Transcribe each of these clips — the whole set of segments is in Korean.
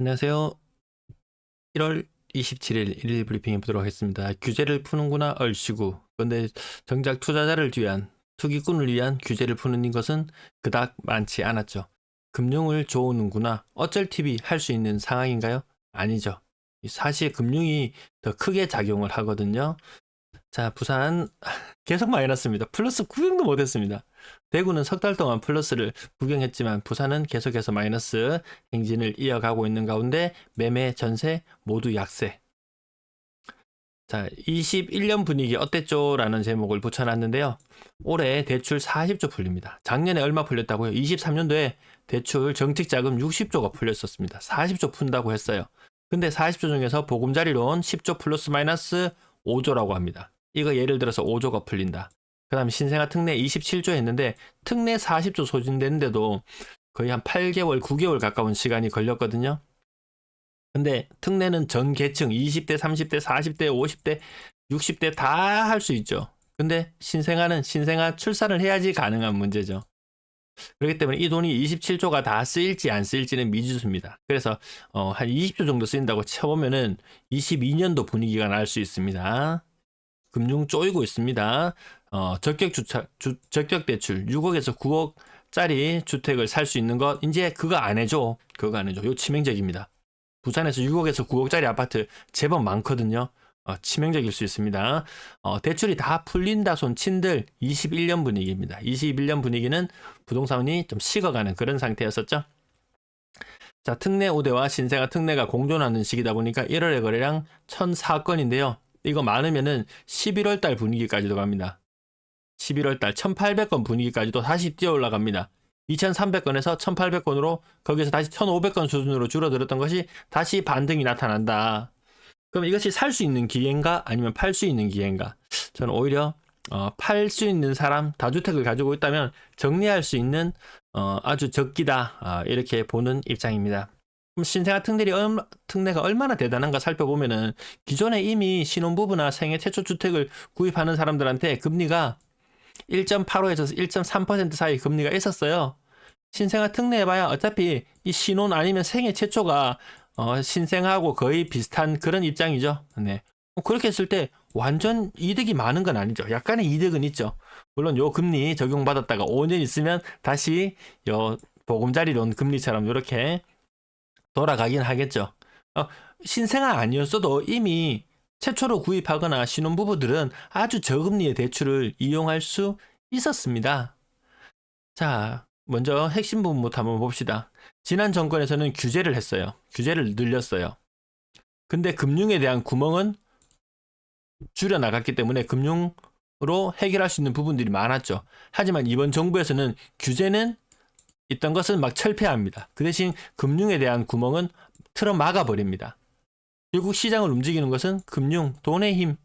안녕하세요. 1월 27일 일일 브리핑해 보도록 하겠습니다. 규제를 푸는구나 얼씨구. 그런데 정작 투자자를 위한, 투기꾼을 위한 규제를 푸는 것은 그닥 많지 않았죠. 금융을 조우는구나 어쩔 TV 할 수 있는 상황인가요? 아니죠. 사실 금융이 더 크게 작용을 하거든요. 자, 부산 계속 마이너스입니다. 플러스 구경도 못했습니다. 대구는 석 달 동안 플러스를 구경했지만 부산은 계속해서 마이너스 행진을 이어가고 있는 가운데 매매, 전세 모두 약세. 자, 21년 분위기 어땠죠? 라는 제목을 붙여놨는데요. 올해 대출 40조 풀립니다. 작년에 얼마 풀렸다고요? 23년도에 대출 정책자금 60조가 풀렸었습니다. 40조 푼다고 했어요. 근데 40조 중에서 보금자리론 10조 플러스 마이너스 5조라고 합니다. 이거 예를 들어서 5조가 풀린다. 그 다음에 신생아 특례 27조 했는데 특례 40조 소진되는데도 거의 한 8개월, 9개월 가까운 시간이 걸렸거든요. 근데 특례는 전 계층 20대, 30대, 40대, 50대, 60대 다 할 수 있죠. 근데 신생아는 신생아 출산을 해야지 가능한 문제죠. 그렇기 때문에 이 돈이 27조가 다 쓰일지 안 쓰일지는 미지수입니다. 그래서 한 20조 정도 쓰인다고 쳐보면은 22년도 분위기가 날 수 있습니다. 금융 쪼이고 있습니다. 적격 대출 6억에서 9억짜리 주택을 살 수 있는 것 이제 그거 안 해줘. 그거 안 해줘. 이거 치명적입니다. 부산에서 6억에서 9억짜리 아파트 제법 많거든요. 치명적일 수 있습니다. 대출이 다 풀린다 손 친들 21년 분위기입니다. 21년 분위기는 부동산이 좀 식어가는 그런 상태였었죠. 자, 특례 우대와 신생아 특례가 공존하는 시기다 보니까 1월의 거래량 1,004건인데요. 이거 많으면은 11월 달 분위기까지도 갑니다. 11월 달 1,800건 분위기까지도 다시 뛰어 올라갑니다. 2,300건에서 1,800건으로 거기서 다시 1,500건 수준으로 줄어들었던 것이 다시 반등이 나타난다. 그럼 이것이 살 수 있는 기회인가 아니면 팔 수 있는 기회인가? 저는 오히려 팔 수 있는 사람, 다주택을 가지고 있다면 정리할 수 있는 아주 적기다. 이렇게 보는 입장입니다. 그럼 신생아 특례가 얼마나 대단한가 살펴보면은 기존에 이미 신혼부부나 생애 최초 주택을 구입하는 사람들한테 금리가 1.85에서 1.3% 사이 금리가 있었어요. 신생아 특례해봐야 어차피 이 신혼 아니면 생애 최초가 신생하고 거의 비슷한 그런 입장이죠. 네. 그렇게 했을 때 완전 이득이 많은 건 아니죠. 약간의 이득은 있죠. 물론 요 금리 적용받았다가 5년 있으면 다시 요 보금자리론 금리처럼 이렇게 돌아가긴 하겠죠. 신생아 아니었어도 이미 최초로 구입하거나 신혼부부들은 아주 저금리의 대출을 이용할 수 있었습니다. 자, 먼저 핵심 부분부터 한번 봅시다. 지난 정권에서는 규제를 했어요. 규제를 늘렸어요. 근데 금융에 대한 구멍은 줄여나갔기 때문에 금융으로 해결할 수 있는 부분들이 많았죠. 하지만 이번 정부에서는 규제는 있던 것은 막 철폐합니다. 그 대신 금융에 대한 구멍은 틀어 막아버립니다. 결국 시장을 움직이는 것은 금융, 돈의 힘,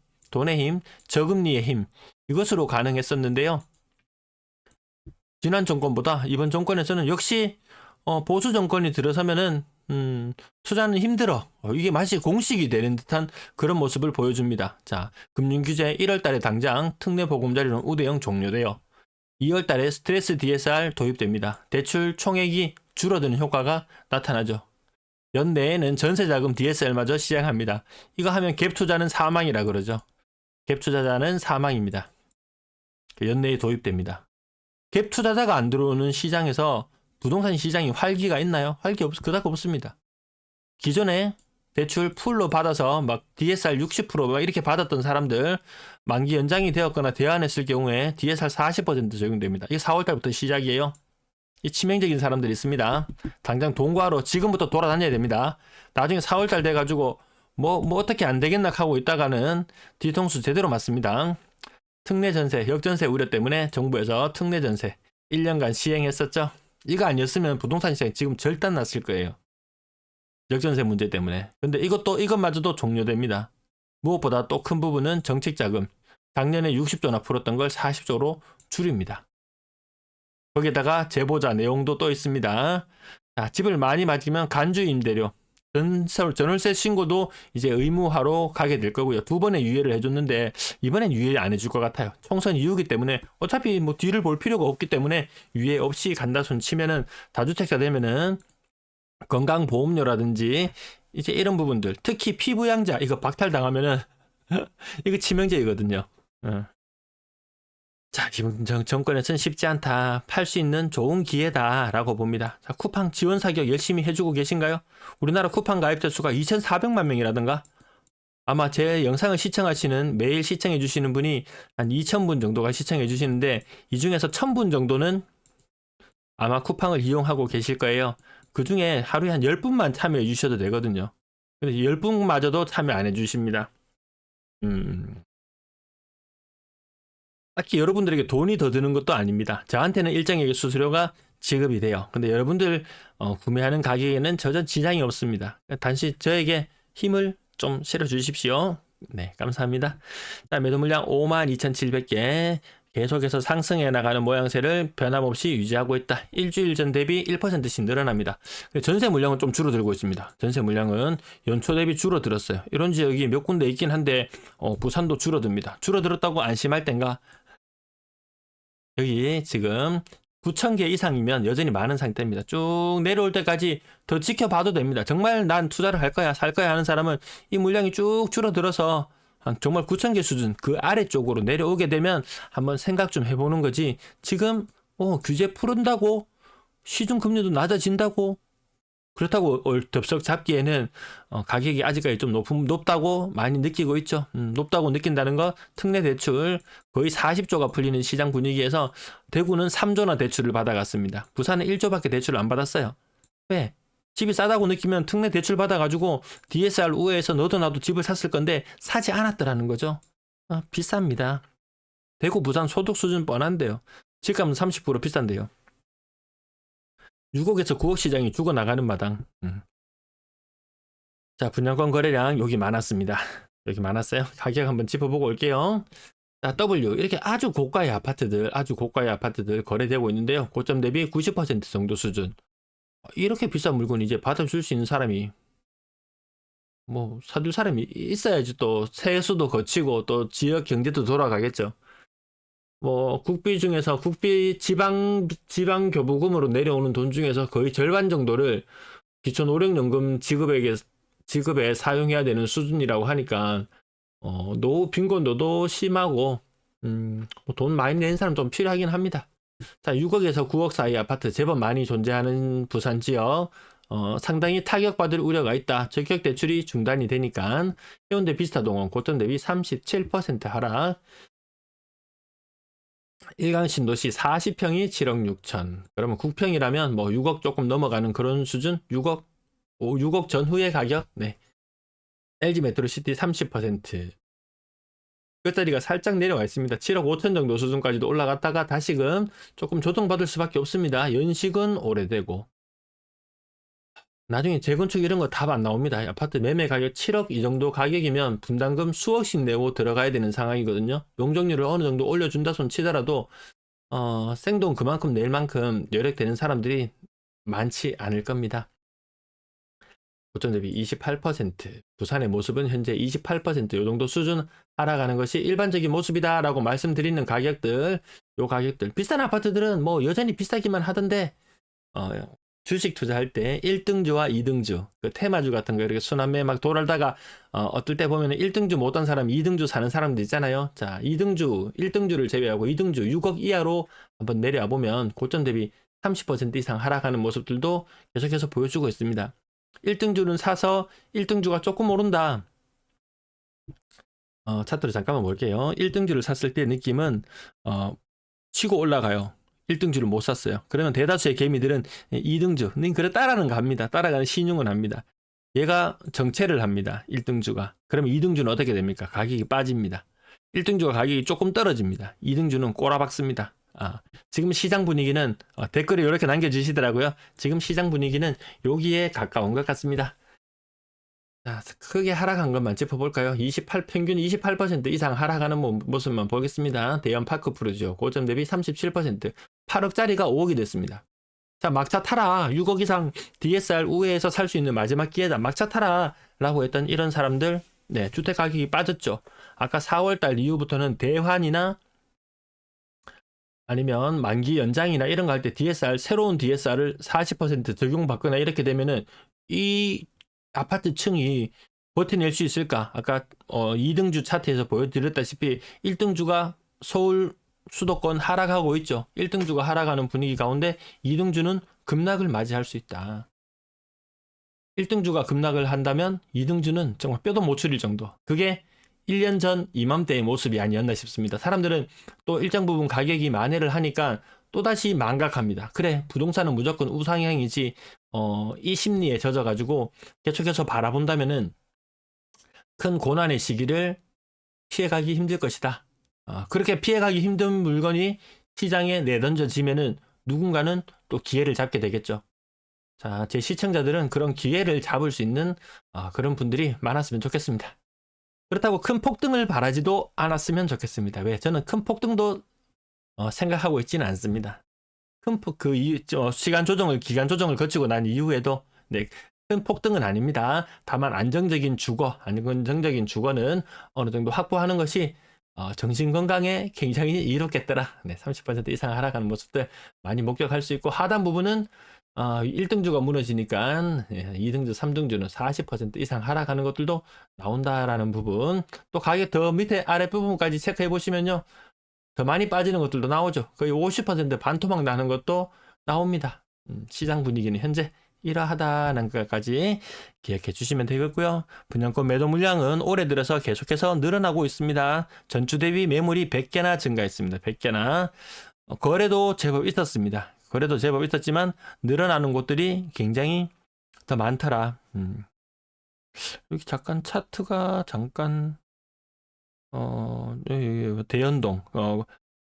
저금리의 힘, 이것으로 가능했었는데요. 지난 정권보다 이번 정권에서는 역시 보수 정권이 들어서면은 투자는 힘들어. 이게 마치 공식이 되는 듯한 그런 모습을 보여줍니다. 자, 금융규제 1월 달에 당장 특례 보금자리론 우대형 종료돼요. 2월 달에 스트레스 DSR 도입됩니다. 대출 총액이 줄어드는 효과가 나타나죠. 연내에는 전세자금 DSR마저 시행합니다. 이거 하면 갭 투자는 사망이라 그러죠. 갭 투자자는 사망입니다. 연내에 도입됩니다. 갭 투자자가 안 들어오는 시장에서 부동산 시장이 활기가 있나요? 그닥 없습니다. 기존에 대출 풀로 받아서 막 DSR 60%막 이렇게 받았던 사람들 만기 연장이 되었거나 대안했을 경우에 DSR 40% 적용됩니다. 이게 4월 달부터 시작이에요. 이 치명적인 사람들이 있습니다. 당장 돈 구하러 지금부터 돌아다녀야 됩니다. 나중에 4월 달 돼가지고 뭐 어떻게 안 되겠나 하고 있다가는 뒤통수 제대로 맞습니다. 특례 전세, 역전세 우려 때문에 정부에서 특례 전세 1년간 시행했었죠. 이거 아니었으면 부동산 시장이 지금 절단 났을 거예요. 역전세 문제 때문에. 근데 이것마저도 종료됩니다. 무엇보다 또 큰 부분은 정책자금. 작년에 60조나 풀었던 걸 40조로 줄입니다. 거기에다가 제보자 내용도 또 있습니다. 자, 집을 많이 맡기면 간주 임대료. 전월세 신고도 이제 의무화로 가게 될 거고요. 2번의 유예를 해줬는데 이번엔 유예 안 해줄 것 같아요. 총선 이후기 때문에 어차피 뭐 뒤를 볼 필요가 없기 때문에 유예 없이 간다 손 치면은 다주택자 되면은 건강보험료라든지 이제 이런 부분들, 특히 피부양자 이거 박탈당하면은 이거 치명적이거든요. 자, 이번 정권에서는 쉽지 않다. 팔 수 있는 좋은 기회다라고 봅니다. 자, 쿠팡 지원 사격 열심히 해주고 계신가요? 우리나라 쿠팡 가입자 수가 2,400만 명이라든가? 아마 제 영상을 시청하시는, 매일 시청해 주시는 분이 한 2,000분 정도가 시청해 주시는데, 이 중에서 1,000분 정도는 아마 쿠팡을 이용하고 계실 거예요. 그 중에 하루에 한 10분만 참여해 주셔도 되거든요. 근데 10분마저도 참여 안 해 주십니다. 딱히 여러분들에게 돈이 더 드는 것도 아닙니다. 저한테는 일정액의 수수료가 지급이 돼요. 근데 여러분들 구매하는 가격에는 전혀 지장이 없습니다. 단지 저에게 힘을 좀 실어 주십시오. 네, 감사합니다. 자, 매도 물량 52,700개. 계속해서 상승해 나가는 모양새를 변함없이 유지하고 있다. 일주일 전 대비 1%씩 늘어납니다. 전세 물량은 좀 줄어들고 있습니다. 전세 물량은 연초 대비 줄어들었어요. 이런 지역이 몇 군데 있긴 한데 부산도 줄어듭니다. 줄어들었다고 안심할 땐가? 여기 지금 9,000개 이상이면 여전히 많은 상태입니다. 쭉 내려올 때까지 더 지켜봐도 됩니다. 정말 난 투자를 할 거야, 살 거야 하는 사람은 이 물량이 쭉 줄어들어서 정말 9,000개 수준 그 아래쪽으로 내려오게 되면 한번 생각 좀 해보는 거지. 지금 규제 풀은다고 시중 금리도 낮아진다고 그렇다고 덥석 잡기에는 가격이 아직까지 좀 높다고 많이 느끼고 있죠. 높다고 느낀다는 거, 특례 대출 거의 40조가 풀리는 시장 분위기에서 대구는 3조나 대출을 받아갔습니다. 부산은 1조밖에 대출을 안 받았어요. 왜? 집이 싸다고 느끼면 특례 대출 받아가지고 DSR 우회해서 너도 나도 집을 샀을 건데 사지 않았더라는 거죠. 비쌉니다. 대구, 부산 소득 수준 뻔한데요. 집값은 30% 비싼데요. 6억에서 9억 시장이 죽어나가는 마당. 자, 분양권 거래량 여기 많았습니다. 여기 많았어요. 가격 한번 짚어보고 올게요. 자, W 이렇게 아주 고가의 아파트들 거래되고 있는데요. 고점 대비 90% 정도 수준. 이렇게 비싼 물건 이제 받아줄 수 있는 사람이 사줄 사람이 있어야지 또 세수도 거치고 또 지역 경제도 돌아가겠죠. 국비 중에서 지방 교부금으로 내려오는 돈 중에서 거의 절반 정도를 기초노령연금 지급에 사용해야 되는 수준이라고 하니까 빈곤도도 심하고 돈 많이 낸 사람 좀 필요하긴 합니다. 자, 6억에서 9억 사이 아파트 제법 많이 존재하는 부산 지역 상당히 타격받을 우려가 있다. 적격 대출이 중단이 되니까 해운대 비스타동은 고점 대비 37% 하락. 일강 신도시 40평이 7억 6천. 그러면 9평이라면 6억 조금 넘어가는 그런 수준? 6억 전후의 가격? 네. LG 메트로시티 30%. 끝자리가 살짝 내려와 있습니다. 7억 5천 정도 수준까지도 올라갔다가 다시금 조금 조정받을 수밖에 없습니다. 연식은 오래되고. 나중에 재건축 이런 거 답 안 나옵니다. 아파트 매매 가격 7억 이 정도 가격이면 분담금 수억씩 내고 들어가야 되는 상황이거든요. 용적률을 어느 정도 올려준다 손 치더라도 생돈 그만큼 낼 만큼 여력되는 사람들이 많지 않을 겁니다. 고점 대비 28%. 부산의 모습은 현재 28%요 정도 수준 하락하는 것이 일반적인 모습이다라고 말씀드리는 가격들, 요 가격들. 비싼 아파트들은 여전히 비싸기만 하던데 주식 투자할 때 1등주와 2등주, 그 테마주 같은 거 이렇게 순환매 막 돌아다가 어떨 때 보면 1등주 못한 사람 2등주 사는 사람들 있잖아요. 자, 1등주를 제외하고 2등주 6억 이하로 한번 내려와 보면 고점 대비 30% 이상 하락하는 모습들도 계속해서 보여주고 있습니다. 1등주는 사서 1등주가 조금 오른다. 차트를 잠깐만 볼게요. 1등주를 샀을 때 느낌은 치고 올라가요. 1등주를 못 샀어요. 그러면 대다수의 개미들은 2등주, 그래 따라가는 합니다. 따라가는 신용은 합니다. 얘가 정체를 합니다. 1등주가. 그러면 2등주는 어떻게 됩니까? 가격이 빠집니다. 1등주가 가격이 조금 떨어집니다. 2등주는 꼬라박습니다. 지금 시장 분위기는 댓글에 이렇게 남겨주시더라고요. 지금 시장 분위기는 여기에 가까운 것 같습니다. 자, 크게 하락한 것만 짚어볼까요? 평균 28% 이상 하락하는 모습만 보겠습니다. 대연 파크프루죠. 고점 대비 37%. 8억짜리가 5억이 됐습니다. 자, 막차 타라. 6억 이상 DSR 우회해서 살 수 있는 마지막 기회다. 막차 타라. 라고 했던 이런 사람들, 네, 주택 가격이 빠졌죠. 아까 4월달 이후부터는 대환이나 아니면 만기 연장이나 이런 거 할 때 DSR, 새로운 DSR을 40% 적용받거나 이렇게 되면은 이 아파트 층이 버텨낼 수 있을까? 아까 2등주 차트에서 보여드렸다시피 1등주가 서울 수도권 하락하고 있죠. 1등주가 하락하는 분위기 가운데 2등주는 급락을 맞이할 수 있다. 1등주가 급락을 한다면 2등주는 정말 뼈도 못 추릴 정도. 그게 1년 전 이맘때의 모습이 아니었나 싶습니다. 사람들은 또 일정 부분 가격이 만회를 하니까 또다시 망각합니다. 그래, 부동산은 무조건 우상향이지. 이 심리에 젖어가지고 계속해서 바라본다면은 큰 고난의 시기를 피해가기 힘들 것이다. 그렇게 피해가기 힘든 물건이 시장에 내던져지면은 누군가는 또 기회를 잡게 되겠죠. 자, 제 시청자들은 그런 기회를 잡을 수 있는 그런 분들이 많았으면 좋겠습니다. 그렇다고 큰 폭등을 바라지도 않았으면 좋겠습니다. 왜? 저는 큰 폭등도 생각하고 있지는 않습니다. 시간 조정을, 기간 조정을 거치고 난 이후에도 네, 큰 폭등은 아닙니다. 다만 안정적인 주거는 어느 정도 확보하는 것이 정신 건강에 굉장히 이롭겠더라. 네, 30% 이상 하락하는 모습들 많이 목격할 수 있고, 하단 부분은 1등주가 무너지니까 2등주, 3등주는 40% 이상 하락하는 것들도 나온다라는 부분. 또 가격 더 밑에 아랫부분까지 체크해 보시면요, 더 많이 빠지는 것들도 나오죠. 거의 50% 반토막 나는 것도 나옵니다. 시장 분위기는 현재 이러하다는 것까지 기억해 주시면 되겠고요. 분양권 매도 물량은 올해 들어서 계속해서 늘어나고 있습니다. 전주 대비 매물이 100개나 증가했습니다. 100개나. 거래도 제법 있었습니다. 거래도 제법 있었지만 늘어나는 곳들이 굉장히 더 많더라. 여기 잠깐 차트가 잠깐 대연동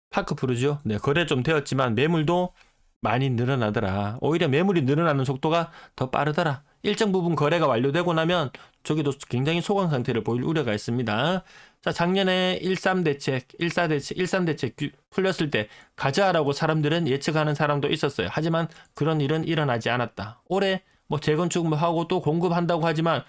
파크 푸르지오, 네, 거래 좀 되었지만 매물도 많이 늘어나더라. 오히려 매물이 늘어나는 속도가 더 빠르더라. 일정 부분 거래가 완료되고 나면 저기도 굉장히 소강 상태를 보일 우려가 있습니다. 자, 작년에 13대책, 13대책 풀렸을 때 가자라고 사람들은 예측하는 사람도 있었어요. 하지만 그런 일은 일어나지 않았다. 올해 뭐 재건축 뭐 하고 또 공급한다고 하지만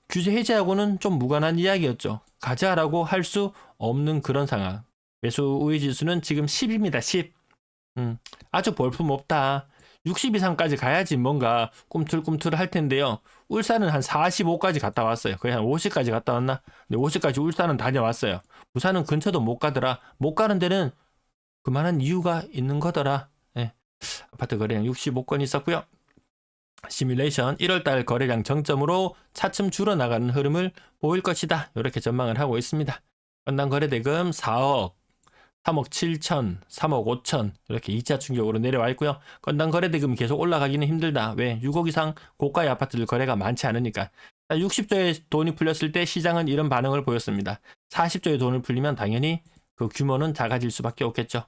규제 해제하고는 좀 무관한 이야기였죠. 가자라고 할 수 없는 그런 상황. 매수 우위 지수는 지금 10입니다. 10. 아주 볼품없다. 60 이상까지 가야지 뭔가 꿈틀꿈틀 할 텐데요. 울산은 한 45까지 갔다 왔어요. 거의 한 50까지 갔다 왔나? 근데 50까지 울산은 다녀왔어요. 부산은 근처도 못 가더라. 못 가는 데는 그만한 이유가 있는 거더라. 네. 아파트 거래량 65건 있었고요. 시뮬레이션 1월달 거래량 정점으로 차츰 줄어나가는 흐름을 보일 것이다. 이렇게 전망을 하고 있습니다. 건당 거래대금 4억, 3억 7천, 3억 5천 이렇게 2차 충격으로 내려와 있고요. 건당 거래대금이 계속 올라가기는 힘들다. 왜? 6억 이상 고가의 아파트들 거래가 많지 않으니까. 60조의 돈이 풀렸을 때 시장은 이런 반응을 보였습니다. 40조의 돈을 풀리면 당연히 그 규모는 작아질 수밖에 없겠죠.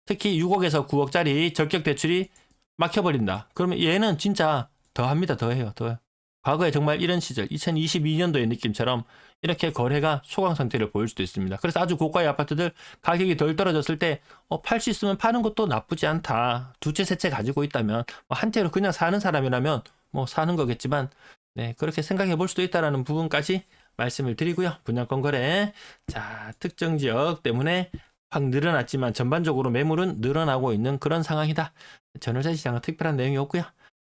특히 6억에서 9억짜리 적격 대출이 막혀버린다. 그러면 얘는 진짜 더합니다. 더해요. 더. 과거에 정말 이런 시절 2022년도의 느낌처럼 이렇게 거래가 소강 상태를 보일 수도 있습니다. 그래서 아주 고가의 아파트들 가격이 덜 떨어졌을 때 팔 수 있으면 파는 것도 나쁘지 않다. 두 채, 세 채 가지고 있다면 한 채로 그냥 사는 사람이라면 뭐 사는 거겠지만 네, 그렇게 생각해 볼 수도 있다라는 부분까지 말씀을 드리고요. 분양권 거래. 자, 특정 지역 때문에 확 늘어났지만 전반적으로 매물은 늘어나고 있는 그런 상황이다. 전월세 시장은 특별한 내용이 없고요.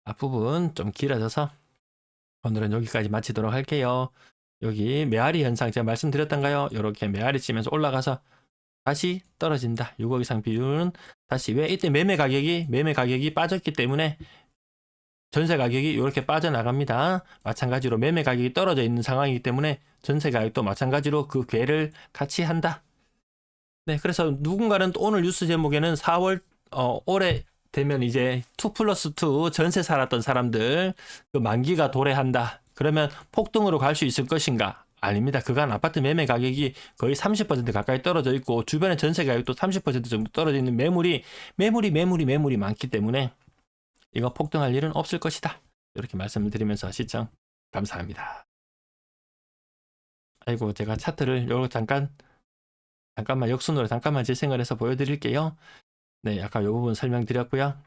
앞부분 좀 길어져서 오늘은 여기까지 마치도록 할게요. 여기 메아리 현상 제가 말씀드렸던가요? 이렇게 메아리 치면서 올라가서 다시 떨어진다. 6억 이상 비율은 다시, 왜? 이때 매매 가격이 빠졌기 때문에 전세 가격이 이렇게 빠져나갑니다. 마찬가지로 매매 가격이 떨어져 있는 상황이기 때문에 전세 가격도 마찬가지로 그 궤를 같이 한다. 네, 그래서 누군가는 또 오늘 뉴스 제목에는 4월 올해 되면 이제 2+2 전세 살았던 사람들 그 만기가 도래한다. 그러면 폭등으로 갈 수 있을 것인가? 아닙니다. 그간 아파트 매매 가격이 거의 30% 가까이 떨어져 있고 주변의 전세 가격도 30% 정도 떨어져 있는 매물이 많기 때문에 이거 폭등할 일은 없을 것이다. 이렇게 말씀을 드리면서 시청 감사합니다. 아이고, 제가 차트를 요거 잠깐만 역순으로 잠깐만 재생을 해서 보여드릴게요. 네, 아까 요 부분 설명드렸고요.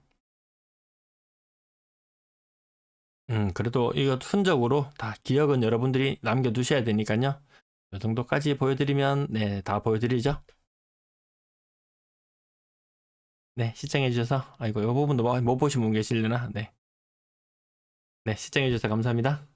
그래도 이거 흔적으로 다 기억은 여러분들이 남겨두셔야 되니까요. 이 정도까지 보여드리면 네, 다 보여드리죠. 네, 시청해 주셔서, 아이고, 이 부분도 못 보신 분 계시려나? 네. 네, 시청해 주셔서 감사합니다.